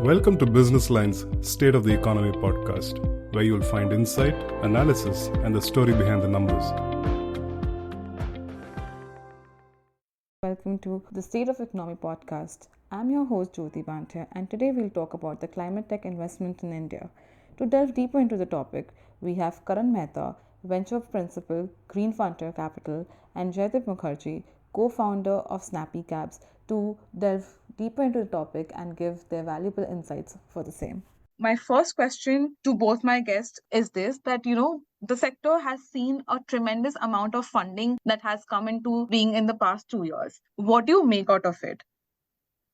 Welcome to Business Line's State of the Economy podcast, where you'll find insight, analysis, and the story behind the numbers. Welcome to the State of Economy podcast. I'm your host Jyoti Bantia, and today we'll talk about the climate tech investment in India. To delve deeper into the topic, we have Karan Mehta, Venture Principal, Green Frontier Capital, and Jaydip Mukherjee, co-founder of Snappy Cabs, to delve deeper into the topic and give their valuable insights for the same. My first question to both my guests is this, that the sector has seen a tremendous amount of funding that has come into being in the past 2 years. What do you make out of it?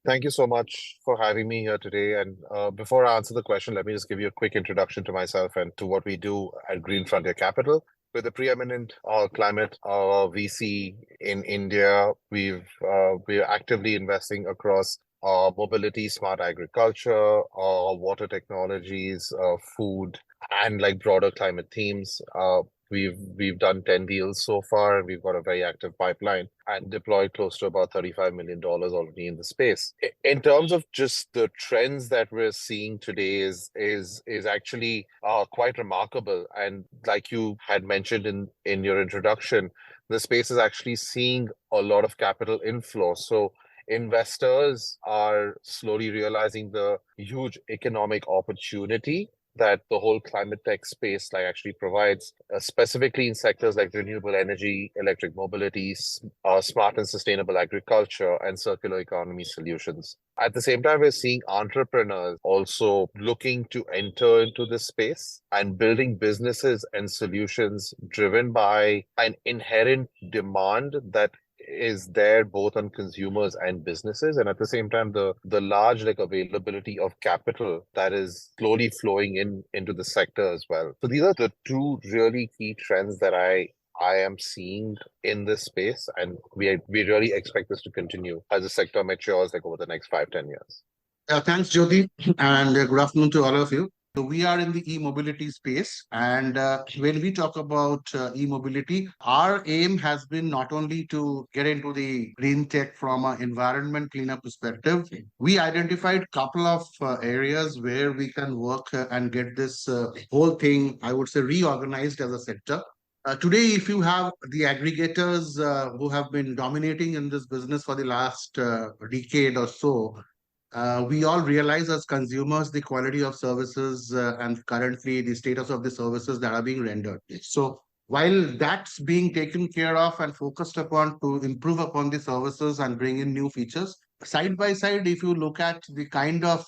Thank you so much for having me here today. And before I answer the question, let me just give you a quick introduction to myself and to what we do at Green Frontier Capital. We're the preeminent climate VC in India. We're actively investing across mobility, smart agriculture, water technologies, food, and like broader climate themes. We've done 10 deals so far, and we've got a very active pipeline and deployed close to about $35 million already in the space. In terms of just the trends that we're seeing today is actually quite remarkable. And like you had mentioned in your introduction, the space is actually seeing a lot of capital inflow. So investors are slowly realizing the huge economic opportunity that the whole climate tech space actually provides, specifically in sectors like renewable energy, electric mobility, smart and sustainable agriculture, and circular economy solutions. At the same time, we're seeing entrepreneurs also looking to enter into this space and building businesses and solutions driven by an inherent demand that is there both on consumers and businesses, and at the same time the large availability of capital that is slowly flowing into the sector as well. So these are the two really key trends that I am seeing in this space, and we really expect this to continue as the sector matures over the next 5-10 years. Thanks, Jyoti, and good afternoon to all of you. So we are in the e-mobility space, and when we talk about e-mobility, our aim has been not only to get into the green tech from an environment cleanup perspective. We identified a couple of areas where we can work and get this whole thing, I would say, reorganized as a sector. Today, if you have the aggregators who have been dominating in this business for the last decade or so, we all realize as consumers the quality of services and currently the status of the services that are being rendered. So while that's being taken care of and focused upon to improve upon the services and bring in new features, side by side, if you look at the kind of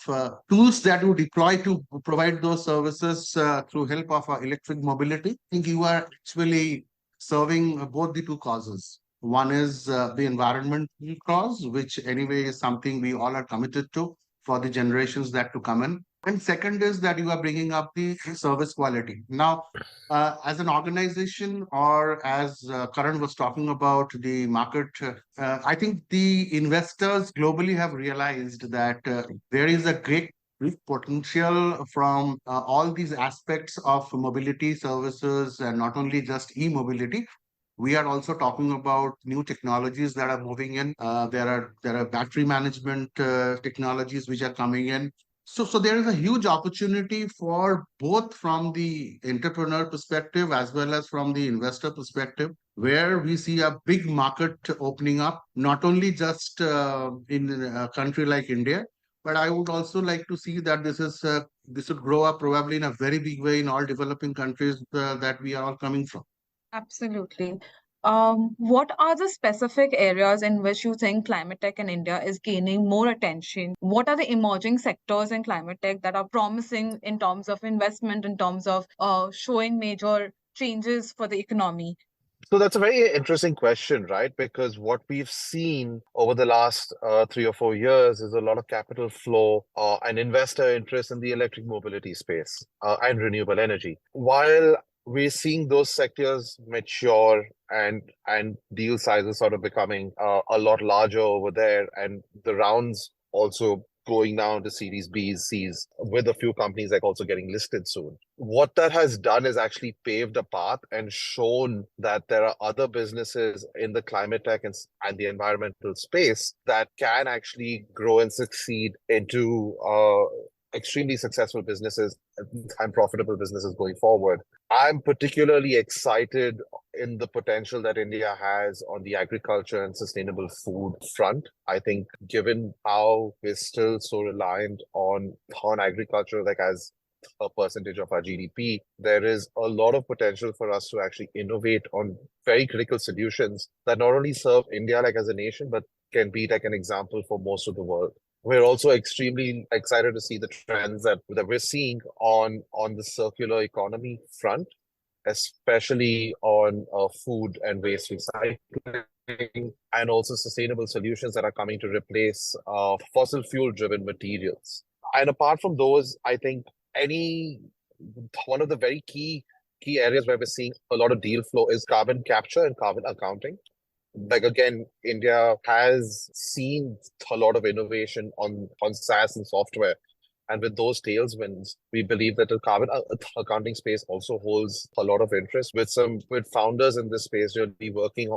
tools that you deploy to provide those services through help of electric mobility, I think you are actually serving both the two causes. One is the environmental cause, which anyway is something we all are committed to for the generations that to come in. And second is that you are bringing up the service quality. Now, as an organization, or as Karan was talking about the market, I think the investors globally have realized that there is a great potential from all these aspects of mobility services, and not only just e-mobility. We are also talking about new technologies that are moving in. There are battery management technologies which are coming in. So there is a huge opportunity for both from the entrepreneur perspective as well as from the investor perspective, where we see a big market opening up, not only just in a country like India, but I would also like to see that this would grow up probably in a very big way in all developing countries that we are all coming from. Absolutely. What are the specific areas in which you think climate tech in India is gaining more attention? What are the emerging sectors in climate tech that are promising in terms of investment, in terms of showing major changes for the economy? So that's a very interesting question, right? Because what we've seen over the last 3 or 4 years is a lot of capital flow and investor interest in the electric mobility space and renewable energy. While we're seeing those sectors mature and deal sizes sort of becoming a lot larger over there, and the rounds also going down to Series B's, C's, with a few companies also getting listed soon. What that has done is actually paved a path and shown that there are other businesses in the climate tech and the environmental space that can actually grow and succeed into extremely successful businesses and profitable businesses going forward. I'm particularly excited in the potential that India has on the agriculture and sustainable food front. I think given how we're still so reliant on agriculture, like as a percentage of our GDP, there is a lot of potential for us to actually innovate on very critical solutions that not only serve India like as a nation, but can be like an example for most of the world. We're also extremely excited to see the trends that we're seeing on the circular economy front, especially on food and waste recycling, and also sustainable solutions that are coming to replace fossil fuel driven materials. And apart from those, I think any one of the very key areas where we're seeing a lot of deal flow is carbon capture and carbon accounting. Like again, India has seen a lot of innovation on SaaS and software. And with those tailwinds, we believe that the carbon accounting space also holds a lot of interest with founders in this space really working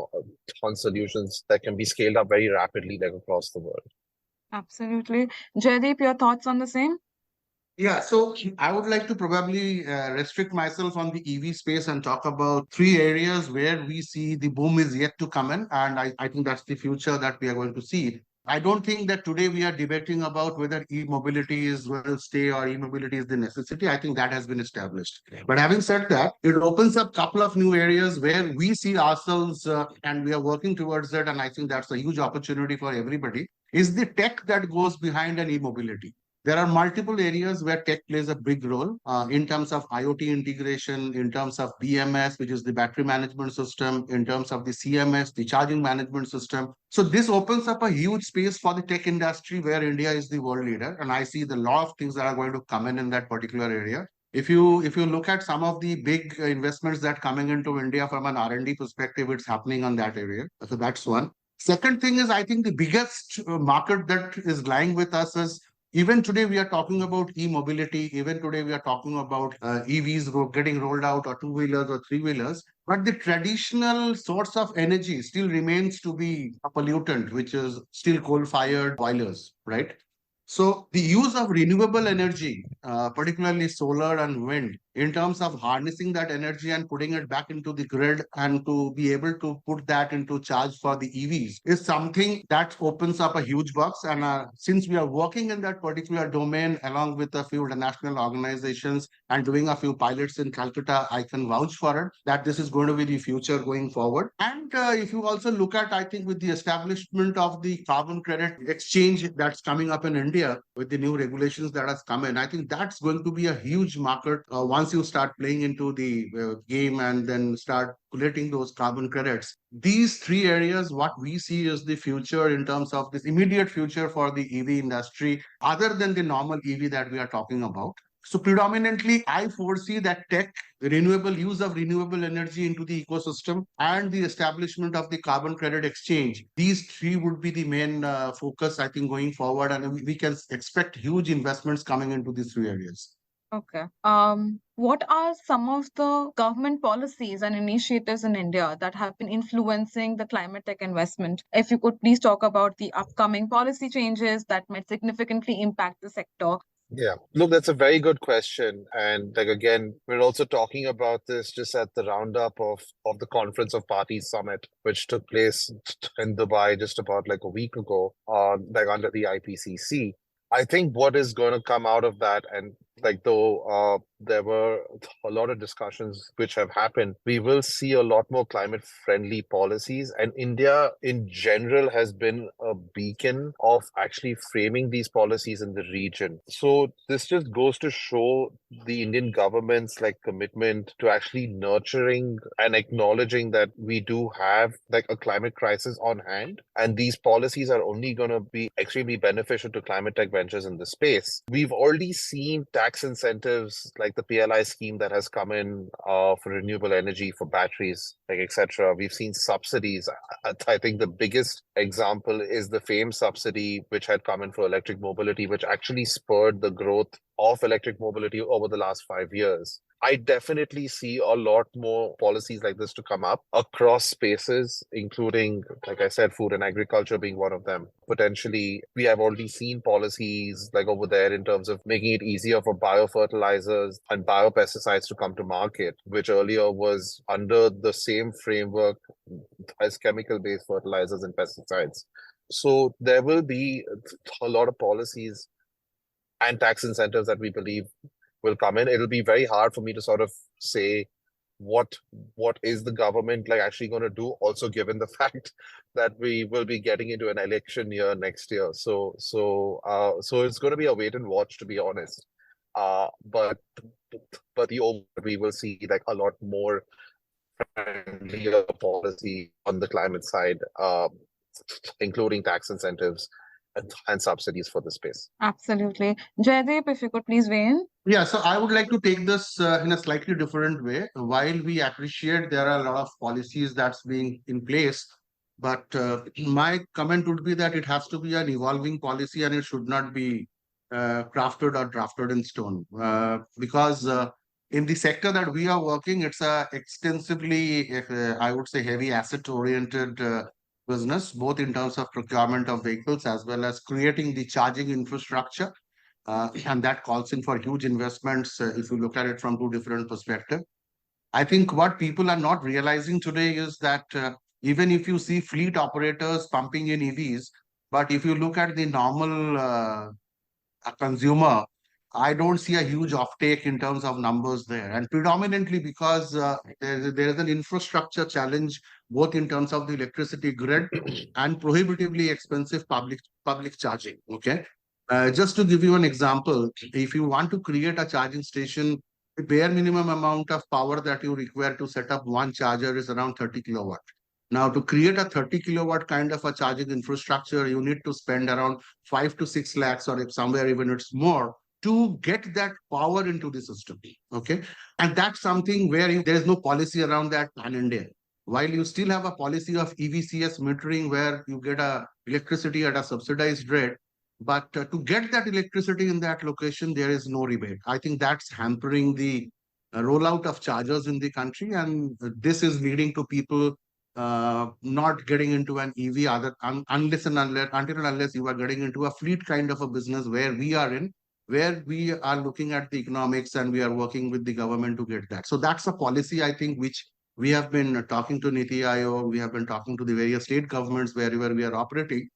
on solutions that can be scaled up very rapidly like across the world. Absolutely. Jaydeep, your thoughts on the same? Yeah, so I would like to probably restrict myself on the EV space and talk about three areas where we see the boom is yet to come in. And I think that's the future that we are going to see. I don't think that today we are debating about whether e-mobility is going to stay or e-mobility is the necessity. I think that has been established. But having said that, it opens up a couple of new areas where we see ourselves and we are working towards it. And I think that's a huge opportunity for everybody. Is the tech that goes behind an e-mobility. There are multiple areas where tech plays a big role in terms of IoT integration, in terms of BMS, which is the battery management system, in terms of the CMS, the charging management system. So this opens up a huge space for the tech industry where India is the world leader. And I see the lot of things that are going to come in that particular area. If you look at some of the big investments that coming into India from an R&D perspective, it's happening on that area. So that's one. Second thing is, I think the biggest market that is lying with us is even today, we are talking about e-mobility. Even today, we are talking about EVs getting rolled out or two-wheelers or three-wheelers. But the traditional source of energy still remains to be a pollutant, which is still coal-fired boilers, right? So the use of renewable energy, particularly solar and wind, in terms of harnessing that energy and putting it back into the grid and to be able to put that into charge for the EVs is something that opens up a huge box. And since we are working in that particular domain along with a few international organizations and doing a few pilots in Calcutta, I can vouch for it that this is going to be the future going forward. And if you also look at, I think with the establishment of the carbon credit exchange that's coming up in India with the new regulations that has come in, I think that's going to be a huge market once you start playing into the game and then start collecting those carbon credits. These three areas, what we see is the future in terms of this immediate future for the EV industry, other than the normal EV that we are talking about. So predominantly, I foresee that tech, the renewable use of renewable energy into the ecosystem, and the establishment of the carbon credit exchange. These three would be the main focus, I think, going forward. And we can expect huge investments coming into these three areas. Okay. What are some of the government policies and initiatives in India that have been influencing the climate tech investment? If you could please talk about the upcoming policy changes that might significantly impact the sector. Yeah, look, that's a very good question. And like again, we're also talking about this just at the roundup of the Conference of Parties Summit, which took place in Dubai just about like a week ago, like under the IPCC. I think what is going to come out of that, and like though there were a lot of discussions which have happened, we will see a lot more climate friendly policies. And India in general has been a beacon of actually framing these policies in the region. So this just goes to show the Indian government's like commitment to actually nurturing and acknowledging that we do have like a climate crisis on hand. And these policies are only going to be extremely beneficial to climate tech ventures in the space. We've already seen tax incentives like the PLI scheme that has come in for renewable energy for batteries, like etc. We've seen subsidies. I think the biggest example is the FAME subsidy, which had come in for electric mobility, which actually spurred the growth of electric mobility over the last 5 years. I definitely see a lot more policies like this to come up across spaces, including, like I said, food and agriculture being one of them. Potentially, we have already seen policies like over there in terms of making it easier for biofertilizers and biopesticides to come to market, which earlier was under the same framework as chemical-based fertilizers and pesticides. So there will be a lot of policies and tax incentives that we believe will come in. It'll be very hard for me to sort of say what what is the government like actually going to do, also given the fact that we will be getting into an election year next year. So it's going to be a wait and watch, to be honest. But the overall, we will see like a lot more friendlier policy on the climate side, including tax incentives and subsidies for the space. Absolutely. Jaydeep, if you could please weigh in. Yeah, so I would like to take this in a slightly different way. While we appreciate there are a lot of policies that's being in place, but my comment would be that it has to be an evolving policy and it should not be crafted or drafted in stone. Because in the sector that we are working, it's a extensively, I would say, heavy asset-oriented business, both in terms of procurement of vehicles as well as creating the charging infrastructure, and that calls in for huge investments if you look at it from two different perspectives. I think what people are not realizing today is that even if you see fleet operators pumping in EVs, but if you look at the normal consumer, I don't see a huge offtake in terms of numbers there. And predominantly because there is an infrastructure challenge, both in terms of the electricity grid and prohibitively expensive public charging. Okay. Just to give you an example, if you want to create a charging station, the bare minimum amount of power that you require to set up one charger is around 30 kilowatt. Now, to create a 30 kilowatt kind of a charging infrastructure, you need to spend around 5 to 6 lakhs, or if somewhere even it's more, to get that power into the system. Okay. And that's something where there is no policy around that pan India. While you still have a policy of EVCS metering where you get a electricity at a subsidized rate, but to get that electricity in that location, there is no rebate. I think that's hampering the rollout of chargers in the country. And this is leading to people not getting into an EV unless and unless you are getting into a fleet kind of a business where we are in, where we are looking at the economics and we are working with the government to get that. So that's a policy, I think, which we have been talking to Niti Aayog, we have been talking to the various state governments wherever we are operating.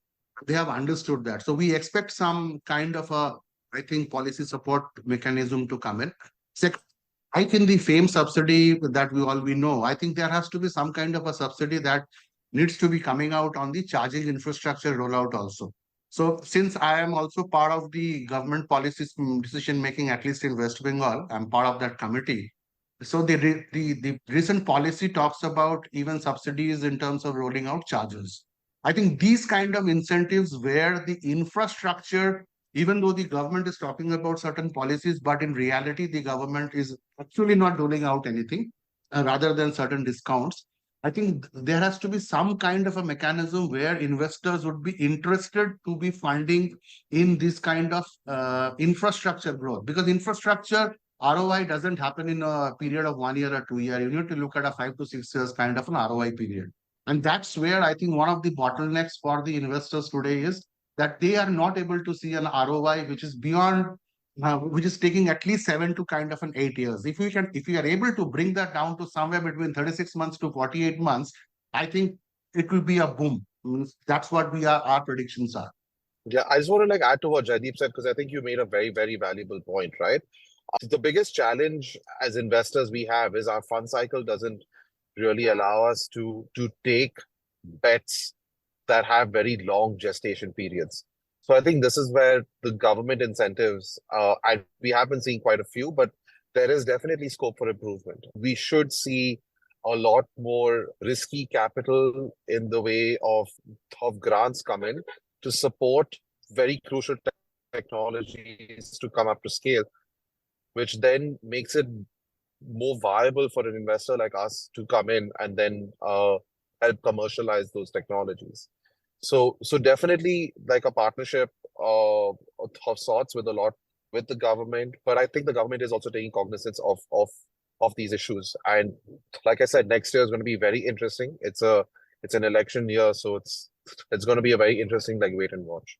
They have understood that. So we expect some kind of a, I think, policy support mechanism to come in. Second, I think the FAME subsidy that we know, I think there has to be some kind of a subsidy that needs to be coming out on the charging infrastructure rollout also. So since I am also part of the government policy decision making, at least in West Bengal, I'm part of that committee. So the recent policy talks about even subsidies in terms of rolling out chargers. I think these kind of incentives where the infrastructure, even though the government is talking about certain policies, but in reality, the government is actually not rolling out anything rather than certain discounts. I think there has to be some kind of a mechanism where investors would be interested to be funding in this kind of infrastructure growth, because infrastructure ROI doesn't happen in a period of 1 year or 2 years. You need to look at a 5 to 6 years kind of an ROI period. And that's where I think one of the bottlenecks for the investors today is that they are not able to see an ROI which is beyond, which is taking at least 7 to kind of an 8 years. If we are able to bring that down to somewhere between 36 months to 48 months, I think it will be a boom. That's what our predictions are. Yeah, I just want to like add to what Jaydeep said, because I think you made a very, very valuable point, right? The biggest challenge as investors we have is our fund cycle doesn't really allow us to take bets that have very long gestation periods. So I think this is where the government incentives, and we have been seeing quite a few, but there is definitely scope for improvement. We should see a lot more risky capital in the way of grants come in to support very crucial technologies to come up to scale, which then makes it more viable for an investor like us to come in and then help commercialize those technologies. So definitely like a partnership of sorts with the government, but I think the government is also taking cognizance of of these issues. And like I said, next year is going to be very interesting. It's an election year, so it's going to be a very interesting like wait and watch.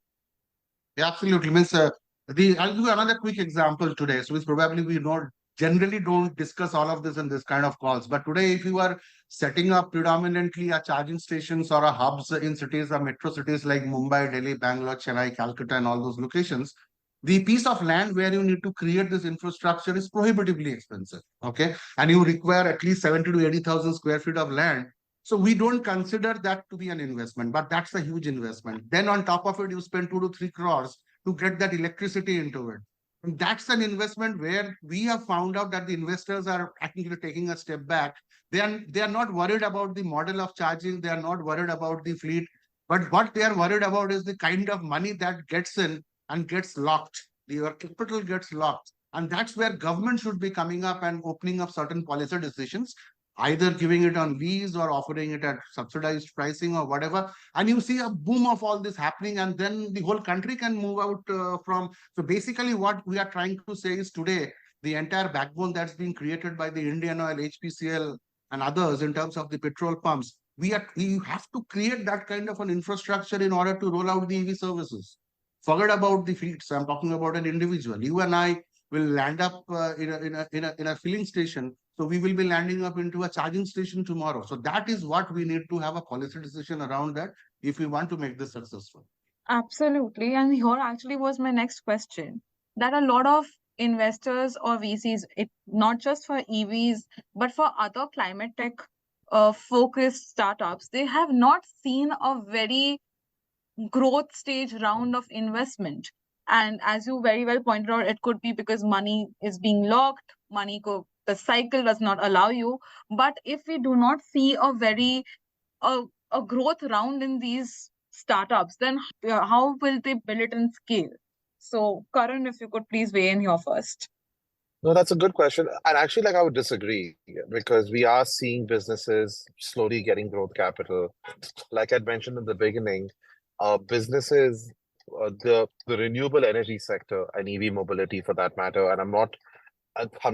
Yeah, absolutely. Means I'll give you another quick example today. So it's probably we not generally don't discuss all of this in this kind of calls. But today, if you are setting up predominantly a charging stations or a hubs in cities or metro cities like Mumbai, Delhi, Bangalore, Chennai, Calcutta, and all those locations, the piece of land where you need to create this infrastructure is prohibitively expensive. Okay, and you require at least 70 to 80,000 square feet of land. So we don't consider that to be an investment, but that's a huge investment. Then on top of it, you spend 2 to 3 crores to get that electricity into it. And that's an investment where we have found out that the investors are actually taking a step back. They are not worried about the model of charging. They are not worried about the fleet. But what they are worried about is the kind of money that gets in and gets locked. Your capital gets locked. And that's where government should be coming up and opening up certain policy decisions, either giving it on lease or offering it at subsidized pricing or whatever. And you see a boom of all this happening, and then the whole country can move out from. So basically, what we are trying to say is today, the entire backbone that's been created by the Indian Oil, HPCL, and others in terms of the petrol pumps, we have to create that kind of an infrastructure in order to roll out the EV services. Forget about the fleets. I'm talking about an individual. You and I will land up in a filling station. So we will be landing up into a charging station tomorrow. So that is what we need to have a policy decision around that if we want to make this successful. Absolutely. And here actually was my next question, that a lot of investors or VCs, it not just for EVs, but for other climate tech focused startups, they have not seen a very growth stage round of investment. And as you very well pointed out, it could be because money is being locked, the cycle does not allow you. But if we do not see a growth round in these startups, then how will they build it and scale? So, Karan, if you could please weigh in here first. No, that's a good question. And actually, like I would disagree because we are seeing businesses slowly getting growth capital. Like I'd mentioned in the beginning, businesses, the renewable energy sector and EV mobility for that matter, and I'm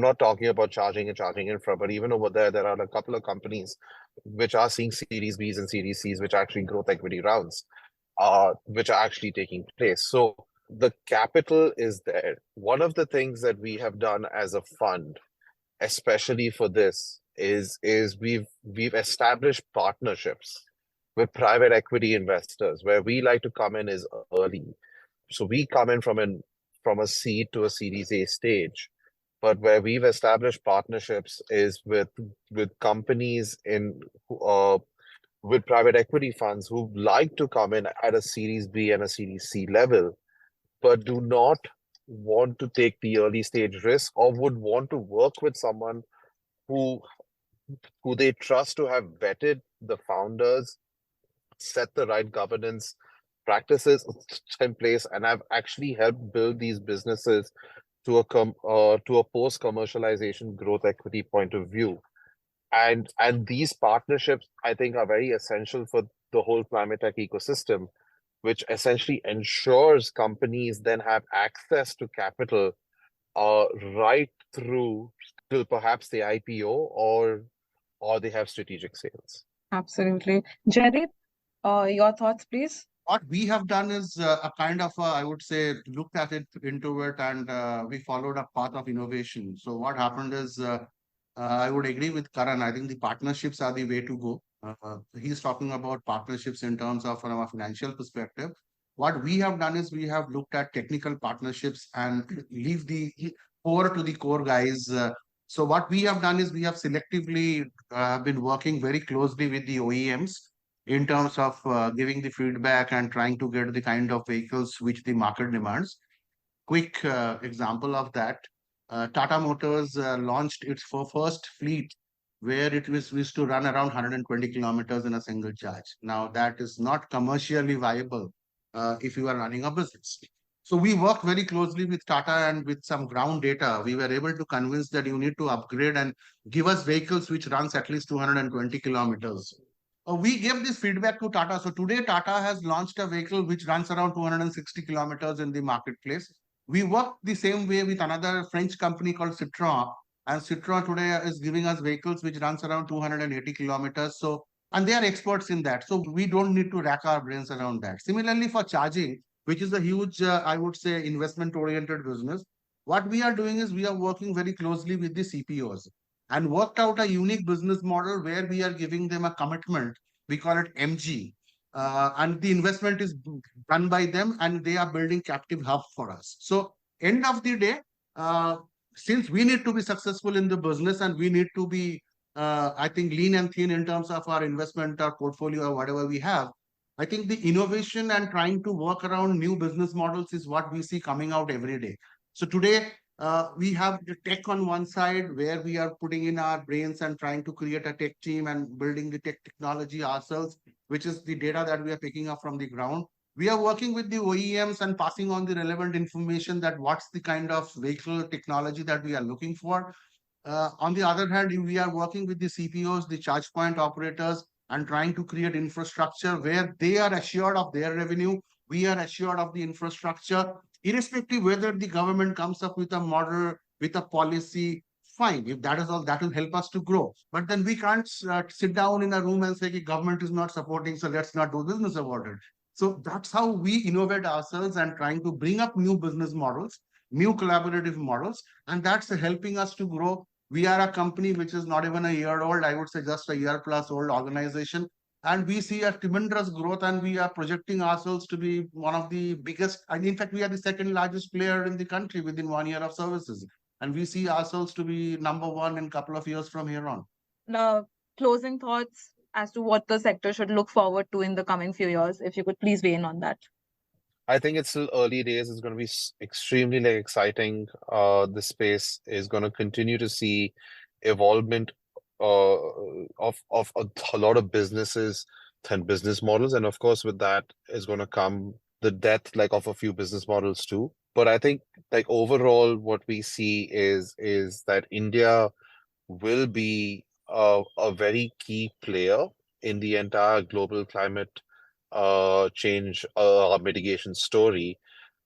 not talking about charging and charging infra, but even over there, there are a couple of companies which are seeing Series Bs and Series Cs, which are actually growth equity rounds, which are actually taking place. So the capital is there. One of the things that we have done as a fund, especially for this, is we've established partnerships with private equity investors where we like to come in is early. So we come in from a seed to a Series A stage. But where we've established partnerships is with companies with private equity funds who like to come in at a Series B and a Series C level, but do not want to take the early stage risk or would want to work with someone who they trust to have vetted the founders, set the right governance practices in place, and have actually helped build these businesses to a post commercialization growth equity point of view. And these partnerships, I think, are very essential for the whole climate tech ecosystem, which essentially ensures companies then have access to capital right through till perhaps the IPO or they have strategic sales. Absolutely. Jaydip, your thoughts, please. What we have done is a kind of, I would say, looked at it into it, and we followed a path of innovation. So what happened is, I would agree with Karan. I think the partnerships are the way to go. He's talking about partnerships in terms of from a financial perspective. What we have done is we have looked at technical partnerships and leave the core to the core guys. So what we have done is we have selectively been working very closely with the OEMs in terms of giving the feedback and trying to get the kind of vehicles which the market demands. Quick example of that, Tata Motors launched its first fleet where it was used to run around 120 kilometers in a single charge. Now that is not commercially viable if you are running a business. So we worked very closely with Tata, and with some ground data, we were able to convince that you need to upgrade and give us vehicles which runs at least 220 kilometers. We gave this feedback to Tata. So today Tata has launched a vehicle which runs around 260 kilometers in the marketplace. We worked the same way with another French company called Citroën, And Citroën today is giving us vehicles which runs around 280 kilometers. So, and they are experts in that. So we don't need to rack our brains around that. Similarly, for charging, which is a huge, I would say, investment-oriented business, what we are doing is we are working very closely with the CPOs and worked out a unique business model where we are giving them a commitment. We call it MG. And the investment is done by them and they are building captive hub for us. So end of the day, uh, since we need to be successful in the business and we need to be, I think, lean and thin in terms of our investment or portfolio or whatever we have, I think the innovation and trying to work around new business models is what we see coming out every day. So today, we have the tech on one side where we are putting in our brains and trying to create a tech team and building the technology ourselves, which is the data that we are picking up from the ground. We are working with the OEMs and passing on the relevant information that what's the kind of vehicle technology that we are looking for. On the other hand, we are working with the CPOs, the charge point operators, and trying to create infrastructure where they are assured of their revenue. We are assured of the infrastructure, irrespective whether the government comes up with a model, with a policy. Fine, if that is all, that will help us to grow. But then we can't sit down in a room and say, government is not supporting, so let's not do business about it. So that's how we innovate ourselves and trying to bring up new business models, new collaborative models, and that's helping us to grow. We are a company which is not even a year old, I would say just a year plus old organization. And we see a tremendous growth and we are projecting ourselves to be one of the biggest. And in fact, we are the second largest player in the country within 1 year of services. And we see ourselves to be number one in a couple of years from here on. Now, closing thoughts as to what the sector should look forward to in the coming few years, if you could please weigh in on that. I think it's still early days. It's going to be extremely like exciting. The space is going to continue to see evolvement of a lot of businesses and business models, and of course, with that is going to come the death like of a few business models too. But I think like overall, what we see is that India will be a very key player in the entire global climate change mitigation story.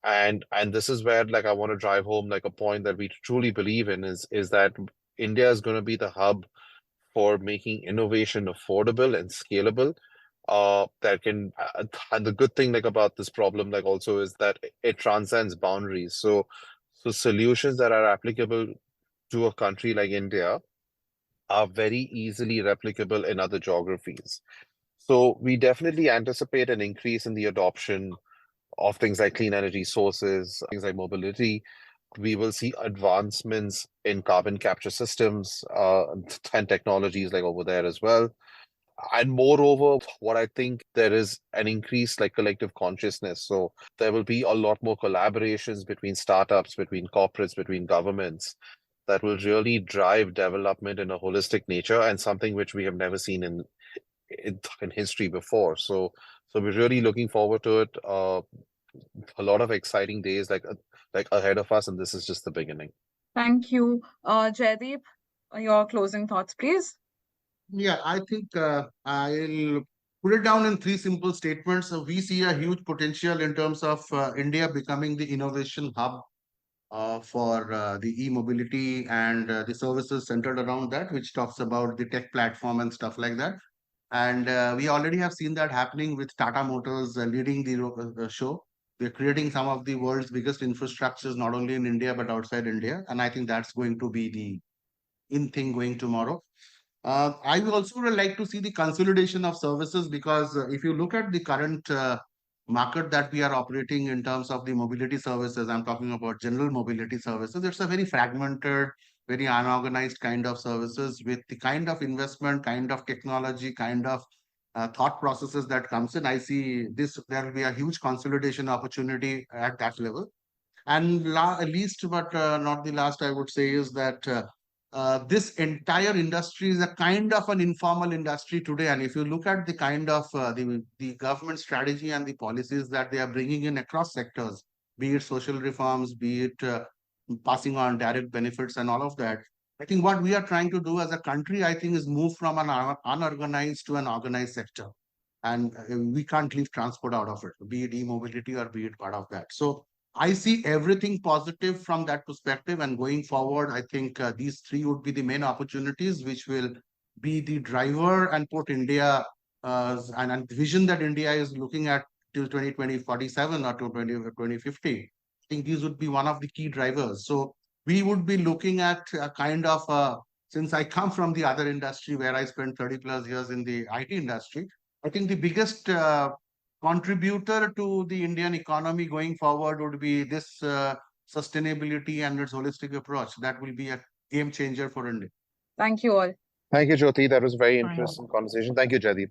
And this is where like I want to drive home like a point that we truly believe in is that India is going to be the hub for making innovation affordable and scalable. That can and the good thing like about this problem like also is that it transcends boundaries. So solutions that are applicable to a country like India are very easily replicable in other geographies. So we definitely anticipate an increase in the adoption of things like clean energy sources, things like mobility. We will see advancements in carbon capture systems and technologies like over there as well. And moreover, what I think there is an increased like collective consciousness. So there will be a lot more collaborations between startups, between corporates, between governments that will really drive development in a holistic nature and something which we have never seen in history before. So we're really looking forward to it. A lot of exciting days like ahead of us, and this is just the beginning. Thank you. Jaydeep, your closing thoughts, please. Yeah, I think I'll put it down in three simple statements. So we see a huge potential in terms of India becoming the innovation hub for the e-mobility and the services centered around that, which talks about the tech platform and stuff like that. And we already have seen that happening with Tata Motors leading the show. They're creating some of the world's biggest infrastructures, not only in India, but outside India. And I think that's going to be the in thing going tomorrow. I would also like to see the consolidation of services because if you look at the current market that we are operating in terms of the mobility services, I'm talking about general mobility services, it's a very fragmented, very unorganized kind of services with the kind of investment, kind of technology, kind of thought processes that comes in. I see this, there will be a huge consolidation opportunity at that level. And least but not the last, I would say is that this entire industry is a kind of an informal industry today. And if you look at the kind of the government strategy and the policies that they are bringing in across sectors, be it social reforms, be it passing on direct benefits and all of that, I think what we are trying to do as a country, I think, is move from an unorganized to an organized sector. And we can't leave transport out of it, be it e-mobility or be it part of that. So I see everything positive from that perspective. And going forward, I think these three would be the main opportunities which will be the driver and put India and the vision that India is looking at till 2047 or to 2050. I think these would be one of the key drivers. So we would be looking at a kind of, since I come from the other industry where I spent 30 plus years in the IT industry, I think the biggest contributor to the Indian economy going forward would be this sustainability and its holistic approach. That will be a game changer for India. Thank you all. Thank you, Jyoti. That was a very interesting conversation. Thank you, Jaydip.